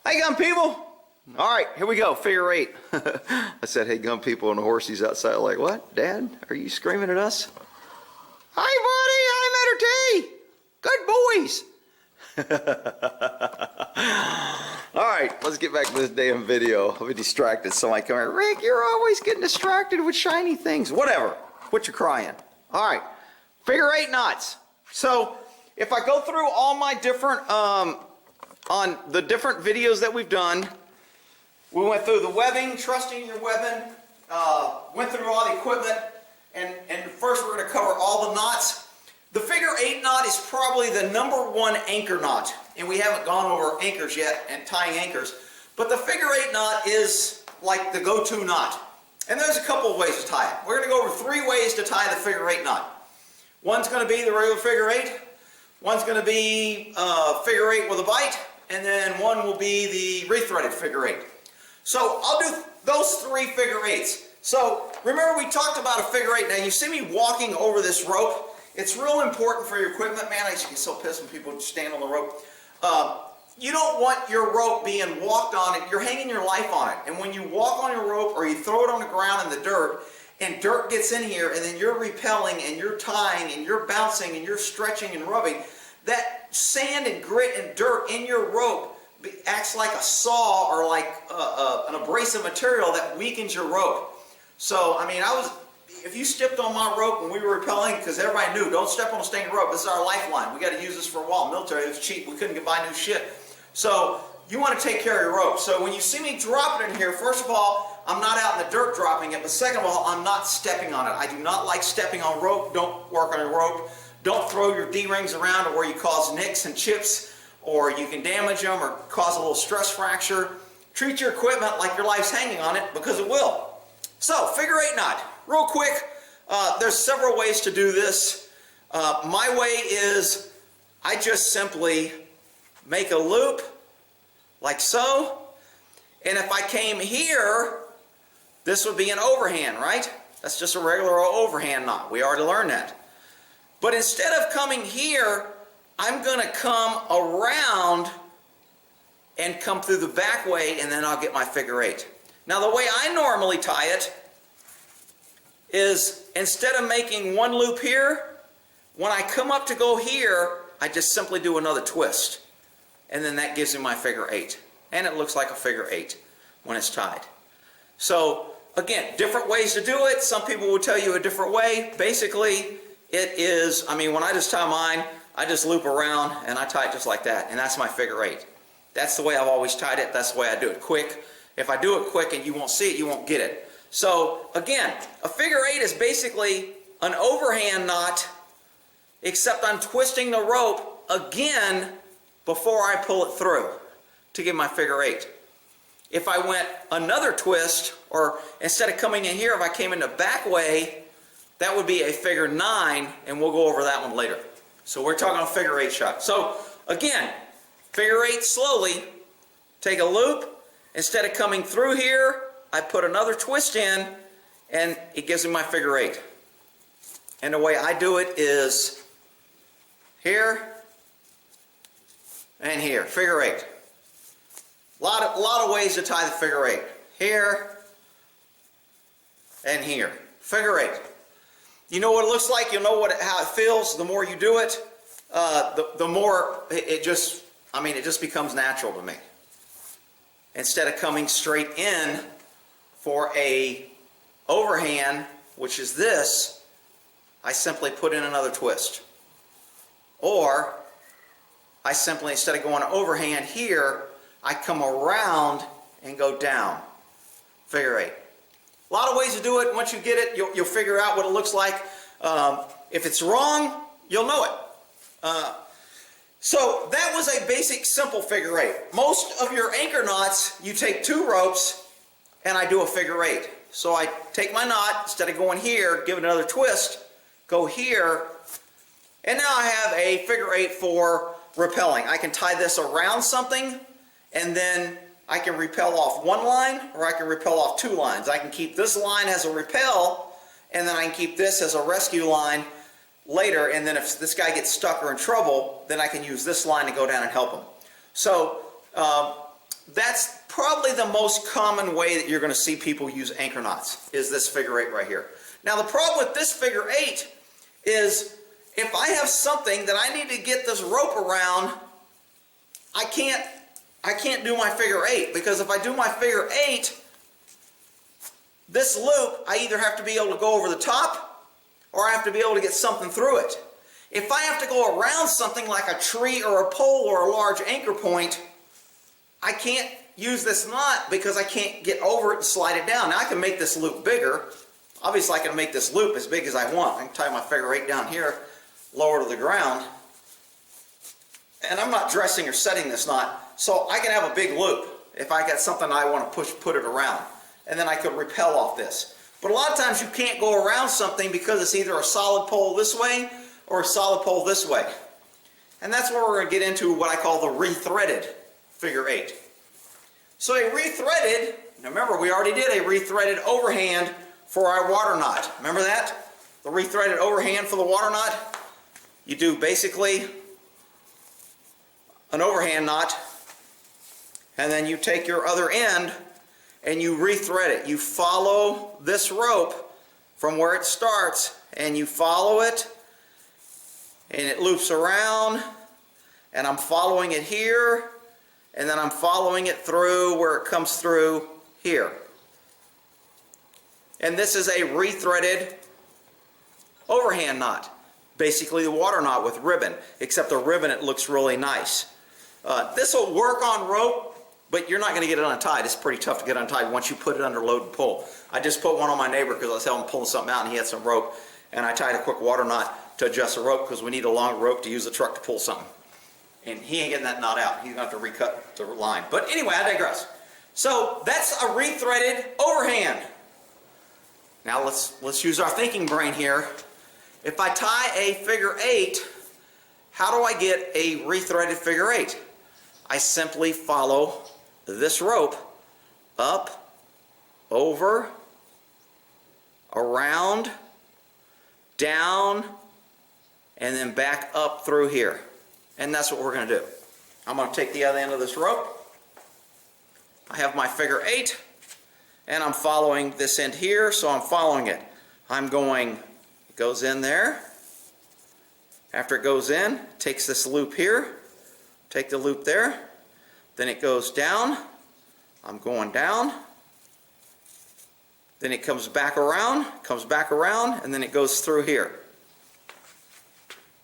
Hey, gun people! All right, here we go, figure eight. I said, hey, gun people, and the horsey's outside like, what? Dad, are you screaming at us? Hi, buddy, I'm at her tea. Good boys. All right, let's get back to this damn video. I'll be distracted. Somebody come here, Rick, you're always getting distracted with shiny things. Whatever, quit your crying. All right, figure eight knots. So if I go through all my different, on the different videos that we've done, we went through the webbing, trusting your webbing, went through all the equipment, and first we're going to cover all the knots. The figure eight knot is probably the #1 anchor knot, and we haven't gone over anchors yet and tying anchors, but the figure eight knot is like the go-to knot. And there's a couple of ways to tie it. We're going to go over 3 ways to tie the figure eight knot. One's going to be the regular figure eight, one's going to be figure eight with a bite, and then one will be the rethreaded figure eight. So I'll do those 3 figure eights. So remember we talked about a figure eight. Now you see me walking over this rope. It's real important for your equipment. Man, I used to get so pissed when people stand on the rope. You don't want your rope being walked on. You're hanging your life on it. And when you walk on your rope or you throw it on the ground in the dirt, and dirt gets in here, and then you're repelling and you're tying and you're bouncing and you're stretching and rubbing, that sand and grit and dirt in your rope acts like a saw or like an abrasive material that weakens your rope. So, I mean, if you stepped on my rope when we were rappelling, because everybody knew, don't step on a stinking rope, this is our lifeline. We got to use this for a while. Military, it was cheap. We couldn't buy new shit. So, you want to take care of your rope. So, when you see me drop it in here, first of all, I'm not out in the dirt dropping it, but second of all, I'm not stepping on it. I do not like stepping on rope. Don't work on a rope. Don't throw your D-rings around where you cause nicks and chips, or you can damage them or cause a little stress fracture. Treat your equipment like your life's hanging on it, because it will. So, figure eight knot. Real quick, there's several ways to do this. My way is I just simply make a loop like so, and if I came here, this would be an overhand, right? That's just a regular overhand knot. We already learned that. But instead of coming here, I'm going to come around and come through the back way, and then I'll get my figure eight. Now the way I normally tie it is, instead of making one loop here, when I come up to go here, I just simply do another twist. And then that gives me my figure eight. And it looks like a figure eight when it's tied. So again, different ways to do it. Some people will tell you a different way. Basically, it is, I mean, when I just tie mine, I just loop around and I tie it just like that, and that's my figure eight. That's the way I've always tied it. That's the way I do it quick. If I do it quick and you won't see it, you won't get it. So again, a figure eight is basically an overhand knot, except I'm twisting the rope again before I pull it through to get my figure eight. If I went another twist, or instead of coming in here, if I came in the back way, that would be a figure 9, and we'll go over that one later. So we're talking a figure eight shot. So again, figure eight slowly, take a loop. Instead of coming through here, I put another twist in, and it gives me my figure eight. And the way I do it is here and here, figure eight. A lot of ways to tie the figure eight. Here and here, figure eight. You know what it looks like, you'll know how it feels. The more you do it, the more it just becomes natural to me. Instead of coming straight in for a overhand, which is this, I simply put in another twist. Or I simply, instead of going overhand here, I come around and go down. Figure eight. A lot of ways to do it. Once you get it, you'll figure out what it looks like. If it's wrong, you'll know it. So that was a basic, simple figure eight. Most of your anchor knots, you take 2 ropes, and I do a figure eight. So I take my knot, instead of going here, give it another twist, go here, and now I have a figure eight for rappelling. I can tie this around something, and then I can rappel off one line, or I can rappel off 2 lines. I can keep this line as a rappel, and then I can keep this as a rescue line later, and then if this guy gets stuck or in trouble, then I can use this line to go down and help him. So that's probably the most common way that you're going to see people use anchor knots, is this figure 8 right here. Now the problem with this figure 8 is if I have something that I need to get this rope around, I can't do my figure 8, because if I do my figure 8, this loop, I either have to be able to go over the top or I have to be able to get something through it. If I have to go around something like a tree or a pole or a large anchor point, I can't use this knot because I can't get over it and slide it down. Now I can make this loop bigger. Obviously I can make this loop as big as I want. I can tie my figure 8 down here, lower to the ground. And I'm not dressing or setting this knot, so I can have a big loop if I got something I want to put it around. And then I could rappel off this. But a lot of times you can't go around something because it's either a solid pole this way or a solid pole this way. And that's where we're going to get into what I call the rethreaded figure 8. So a rethreaded, now remember we already did a rethreaded overhand for our water knot. Remember that? The rethreaded overhand for the water knot? You do basically an overhand knot, and then you take your other end and you rethread it. You follow this rope from where it starts, and you follow it, and it loops around, and I'm following it here, and then I'm following it through where it comes through here. And this is a rethreaded overhand knot. Basically the water knot with ribbon, except the ribbon, it looks really nice. This will work on rope, but you're not going to get it untied. It's pretty tough to get untied once you put it under load and pull. I just put one on my neighbor because I was helping pulling something out and he had some rope, and I tied a quick water knot to adjust the rope because we need a long rope to use the truck to pull something. And he ain't getting that knot out. He's going to have to recut the line. But anyway, I digress. So that's a rethreaded overhand. Now let's use our thinking brain here. If I tie a figure 8, how do I get a rethreaded figure 8? I simply follow this rope up, over, around, down, and then back up through here. And that's what we're going to do. I'm going to take the other end of this rope. I have my figure 8, and I'm following this end here, so I'm following it. I'm going, it goes in there. After it goes in, it takes this loop here, take the loop there, then it goes down. I'm going down. Then it comes back around, and then it goes through here.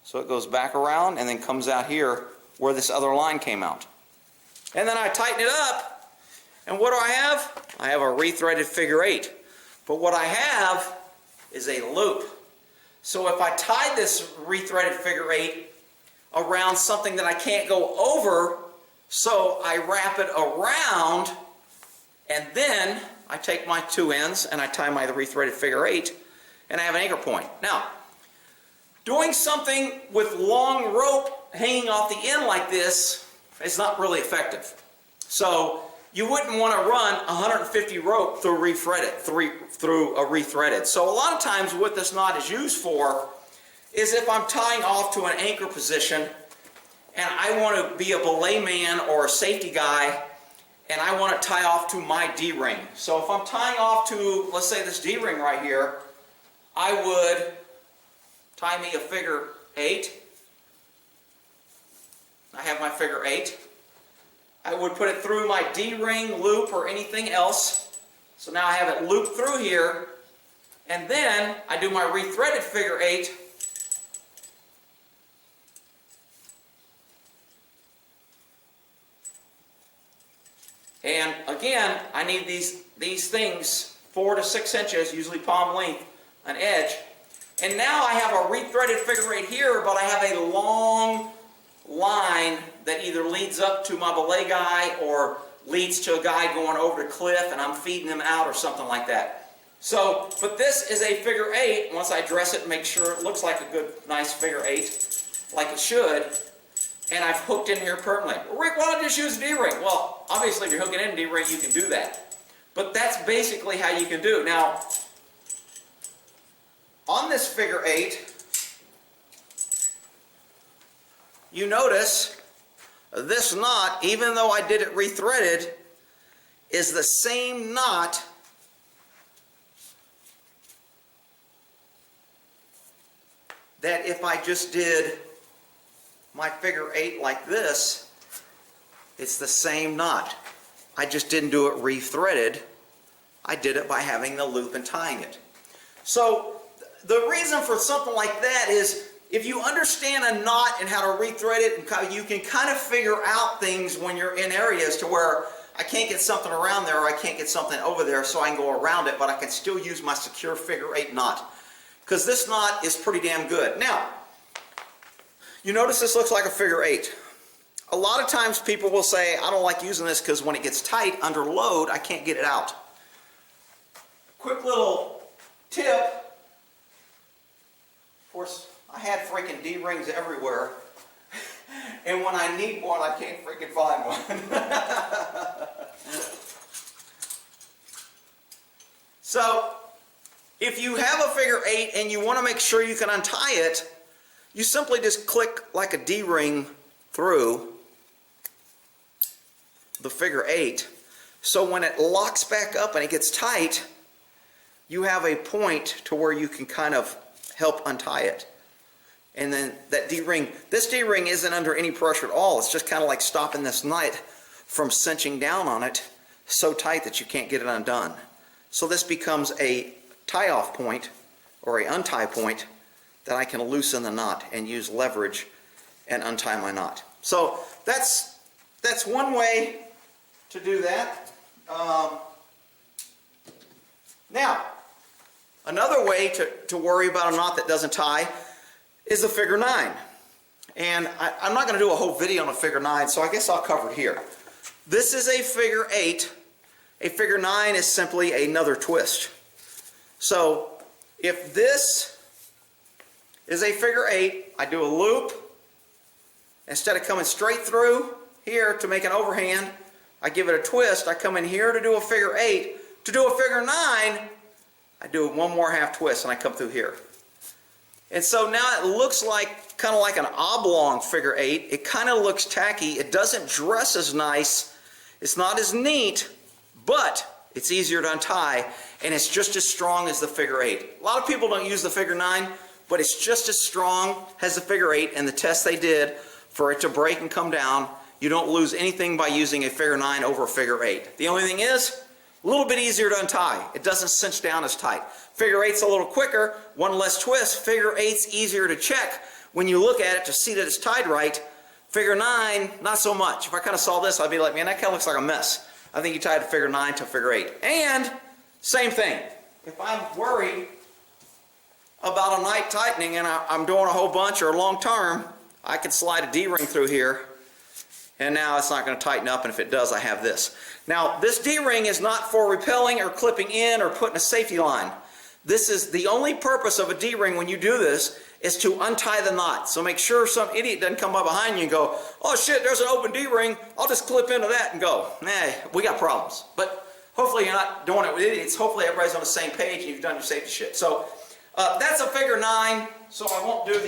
So it goes back around and then comes out here where this other line came out. And then I tighten it up, and what do I have? I have a rethreaded figure 8. But what I have is a loop. So if I tie this rethreaded figure 8 around something that I can't go over, so I wrap it around, and then I take my 2 ends and I tie my rethreaded figure 8, and I have an anchor point. Now, doing something with long rope hanging off the end like this is not really effective. So you wouldn't want to run 150 rope through a rethreaded. So a lot of times what this knot is used for is if I'm tying off to an anchor position and I want to be a belay man or a safety guy, and I want to tie off to my D-ring. So if I'm tying off to, let's say, this D-ring right here, I would tie me a figure 8. I have my figure 8. I would put it through my D-ring, loop, or anything else. So now I have it looped through here, and then I do my rethreaded figure 8. And again, I need these things 4 to 6 inches, usually palm length, an edge. And now I have a rethreaded figure 8 here, but I have a long line that either leads up to my belay guy or leads to a guy going over the cliff, and I'm feeding him out or something like that. So, but this is a figure 8. Once I dress it and make sure it looks like a good, nice figure 8, like it should, and I've hooked in here permanently. Well, Rick, why don't you just use a D-ring? Well, obviously if you're hooking in a D-ring, you can do that. But that's basically how you can do. Now, on this figure 8, you notice This knot, even though I did it rethreaded, is the same knot that if I just did my figure 8 like this, it's the same knot. I just didn't do it rethreaded. I did it by having the loop and tying it. So the reason for something like that is if you understand a knot and how to rethread it, you can kind of figure out things when you're in areas to where I can't get something around there or I can't get something over there, so I can go around it, but I can still use my secure figure 8 knot. Because this knot is pretty damn good. Now, you notice this looks like a figure 8. A lot of times people will say, I don't like using this because when it gets tight under load, I can't get it out. Quick little tip. Of course, I had freaking D-rings everywhere. And when I need one, I can't freaking find one. So, if you have a figure 8 and you want to make sure you can untie it, you simply just click like a D-ring through the figure 8. So when it locks back up and it gets tight, you have a point to where you can kind of help untie it. And then that D-ring, this D-ring isn't under any pressure at all. It's just kind of like stopping this knot from cinching down on it so tight that you can't get it undone. So this becomes a tie-off point or a untie point that I can loosen the knot and use leverage and untie my knot. So that's one way to do that. Now, another way to worry about a knot that doesn't tie is a figure 9. And I'm not going to do a whole video on a figure 9, so I guess I'll cover it here. This is a figure 8. A figure 9 is simply another twist. So if this is a figure 8, I do a loop. Instead of coming straight through here to make an overhand, I give it a twist. I come in here to do a figure 8. To do a figure 9, I do one more half twist and I come through here. And so now it looks like kind of like an oblong figure 8. It kind of looks tacky. It doesn't dress as nice. It's not as neat, but it's easier to untie, and it's just as strong as the figure 8. A lot of people don't use the figure 9, but it's just as strong as the figure 8, and the test they did for it to break and come down, you don't lose anything by using a figure 9 over a figure 8. The only thing is, a little bit easier to untie. It doesn't cinch down as tight. Figure 8's a little quicker, one less twist. Figure 8's easier to check when you look at it to see that it's tied right. Figure 9, not so much. If I kind of saw this, I'd be like, man, that kind of looks like a mess. I think you tied a figure 9 to a figure 8. And, same thing. If I'm worried about a night tightening and I'm doing a whole bunch or long term, I can slide a D-ring through here, and now it's not going to tighten up, and if it does, I have this. Now, this D-ring is not for repelling or clipping in or putting a safety line. This is the only purpose of a D-ring when you do this is to untie the knot. So make sure some idiot doesn't come by behind you and go, oh shit, there's an open D-ring, I'll just clip into that and go. Nah, we got problems. But hopefully you're not doing it with idiots. Hopefully everybody's on the same page and you've done your safety shit. So that's a figure 9, so I won't do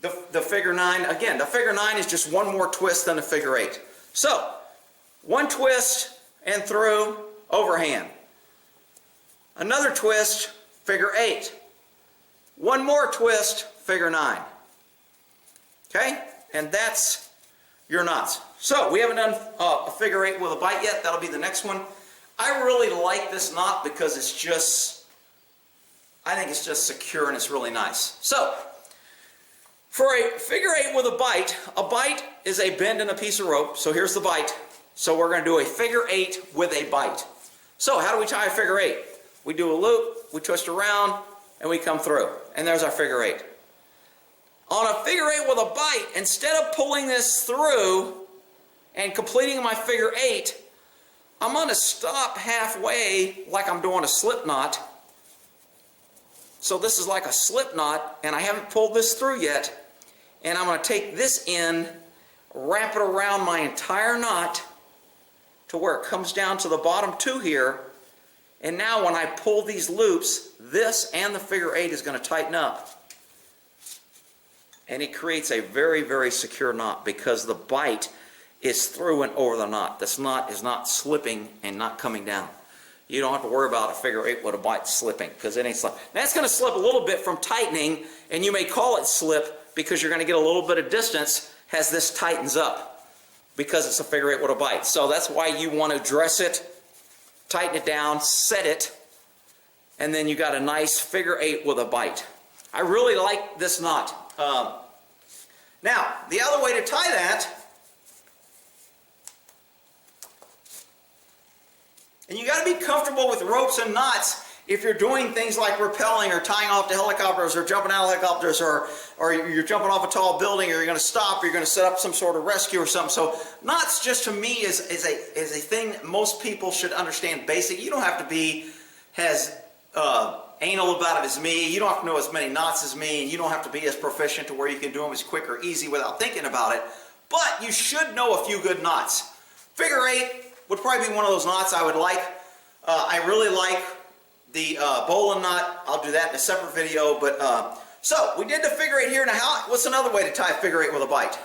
the figure 9. Again, the figure 9 is just one more twist than the figure 8. So, one twist and through, overhand. Another twist, figure 8. One more twist, figure 9. Okay? And that's your knots. So, we haven't done a figure 8 with a bite yet. That'll be the next one. I really like this knot because it's just, I think it's just secure and it's really nice. So, for a figure 8 with a bite is a bend in a piece of rope. So here's the bite. So we're going to do a figure 8 with a bite. So how do we tie a figure 8? We do a loop, we twist around, and we come through. And there's our figure 8. On a figure 8 with a bite, instead of pulling this through and completing my figure 8, I'm going to stop halfway like I'm doing a slip knot. So this is like a slip knot, and I haven't pulled this through yet. And I'm going to take this end, wrap it around my entire knot to where it comes down to the bottom 2 here. And now when I pull these loops, this and the figure 8 is going to tighten up. and it creates a very, very secure knot because the bite is through and over the knot. This knot is not slipping and not coming down. You don't have to worry about a figure 8 with a bite slipping because it ain't slipping. Now it's going to slip a little bit from tightening, and you may call it slip because you're going to get a little bit of distance as this tightens up because it's a figure 8 with a bite. So that's why you want to dress it, tighten it down, set it, and then you got a nice figure 8 with a bite. I really like this knot. Now, the other way to tie that, and you got to be comfortable with ropes and knots if you're doing things like rappelling or tying off to helicopters or jumping out of helicopters or you're jumping off a tall building or you're going to stop or you're going to set up some sort of rescue or something. So knots just to me is a thing most people should understand basic. You don't have to be as anal about it as me. You don't have to know as many knots as me. And you don't have to be as proficient to where you can do them as quick or easy without thinking about it. But you should know a few good knots. Figure 8 would probably be one of those knots I would like. I really like the bowline knot. I'll do that in a separate video. But so we did the figure 8 here. Now, what's another way to tie a figure 8 with a bite?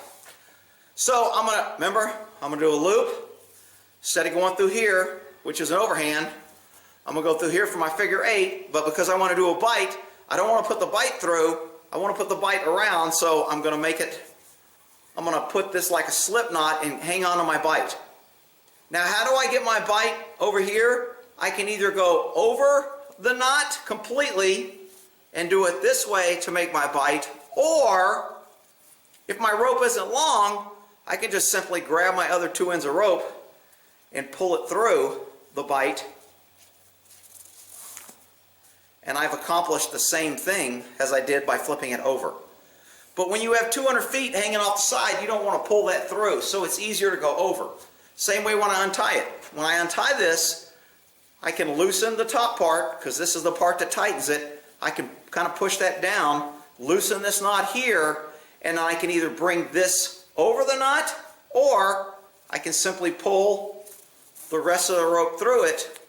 So I'm gonna do a loop. Instead of going through here, which is an overhand, I'm gonna go through here for my figure 8. But because I want to do a bite, I don't want to put the bite through. I want to put the bite around. So I'm gonna put this like a slip knot and hang on to my bite. Now, how do I get my bite over here? I can either go over the knot completely and do it this way to make my bite, or if my rope isn't long, I can just simply grab my other 2 ends of rope and pull it through the bite, and I've accomplished the same thing as I did by flipping it over. But when you have 200 feet hanging off the side, you don't want to pull that through, so it's easier to go over. Same way when I untie it. When I untie this, I can loosen the top part, because this is the part that tightens it. I can kind of push that down, loosen this knot here, and I can either bring this over the knot, or I can simply pull the rest of the rope through it,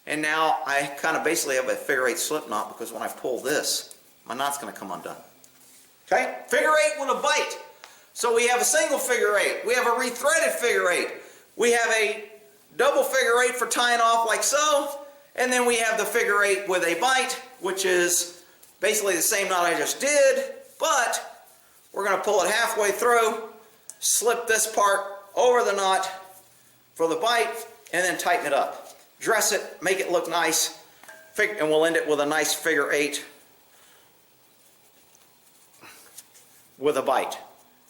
and now I kind of basically have a figure 8 slip knot, because when I pull this, my knot's going to come undone. Okay? Figure 8 with a bite. So we have a single figure 8, we have a rethreaded figure 8, we have a double figure 8 for tying off like so, and then we have the figure 8 with a bite, which is basically the same knot I just did, but we're going to pull it halfway through, slip this part over the knot for the bite, and then tighten it up. Dress it, make it look nice, and we'll end it with a nice figure 8 with a bite.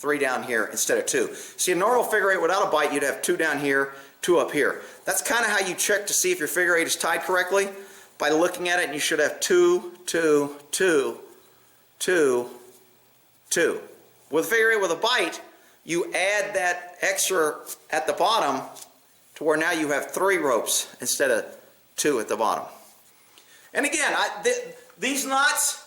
3 down here instead of 2. See, a normal figure 8 without a bite, you'd have 2 down here, 2 up here. That's kind of how you check to see if your figure 8 is tied correctly. By looking at it, and you should have 2, 2, 2, 2, 2. With a figure 8 with a bite, you add that extra at the bottom to where now you have 3 ropes instead of 2 at the bottom. And again, these knots,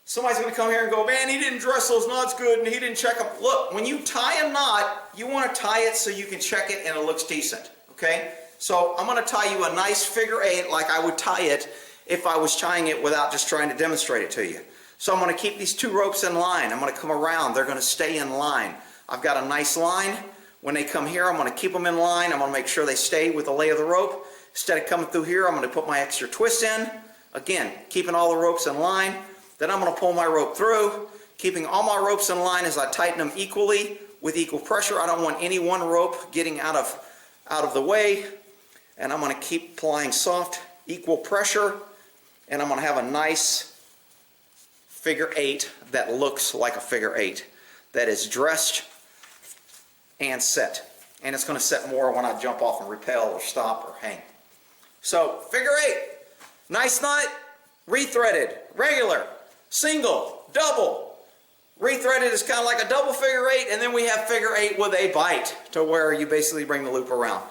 somebody's going to come here and go, man, he didn't dress those knots good and he didn't check them. Look, when you tie a knot, you want to tie it so you can check it and it looks decent. Okay? So I'm going to tie you a nice figure 8 like I would tie it if I was tying it without just trying to demonstrate it to you. So I'm going to keep these 2 ropes in line. I'm going to come around. They're going to stay in line. I've got a nice line. When they come here, I'm going to keep them in line. I'm going to make sure they stay with the lay of the rope. Instead of coming through here, I'm going to put my extra twist in. Again, keeping all the ropes in line. Then I'm going to pull my rope through, keeping all my ropes in line as I tighten them equally with equal pressure. I don't want any one rope getting out of the way. And I'm going to keep applying soft, equal pressure. And I'm going to have a nice figure 8 that looks like a figure 8. That is dressed and set. And it's going to set more when I jump off and rappel or stop or hang. So, figure 8. Nice knot, rethreaded, regular, single, double. Rethreaded is kind of like a double figure 8, and then we have figure 8 with a bite to where you basically bring the loop around.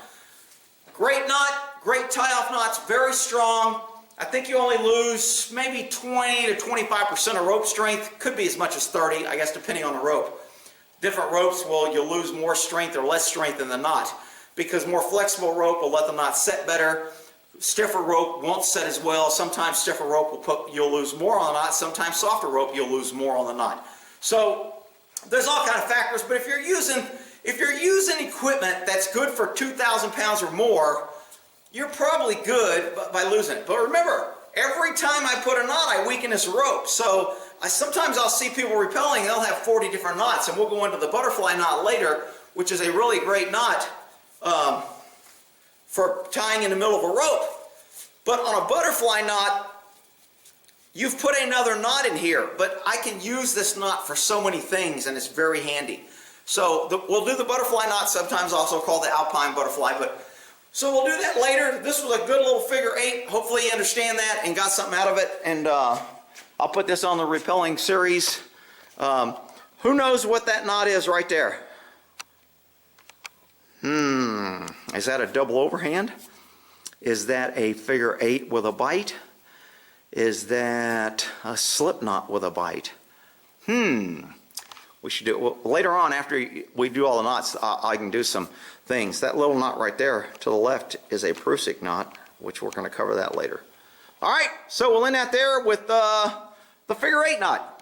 Great knot, great tie-off knots, very strong. I think you only lose maybe 20 to 25% of rope strength. Could be as much as 30, I guess, depending on the rope. Different ropes, well, you'll lose more strength or less strength in the knot because more flexible rope will let the knot set better. Stiffer rope won't set as well. Sometimes stiffer rope you'll lose more on the knot. Sometimes softer rope you'll lose more on the knot. So there's all kind of factors, but if you're using equipment that's good for 2,000 pounds or more, you're probably good by losing it. But remember, every time I put a knot, I weaken this rope. So sometimes I'll see people rappelling, they'll have 40 different knots, and we'll go into the butterfly knot later, which is a really great knot for tying in the middle of a rope. But on a butterfly knot, you've put another knot in here, but I can use this knot for so many things, and it's very handy. So we'll do the butterfly knot, sometimes also called the alpine butterfly, so we'll do that later. This was a good little figure 8. Hopefully you understand that and got something out of it, and I'll put this on the rappelling series. Who knows what that knot is right there? Is that a double overhand? Is that a figure 8 with a bite? Is that a slip knot with a bite? We should do it. Well, later on, after we do all the knots, I can do some things. That little knot right there to the left is a Prusik knot, which we're going to cover that later. All right, so we'll end that there with the figure 8 knot.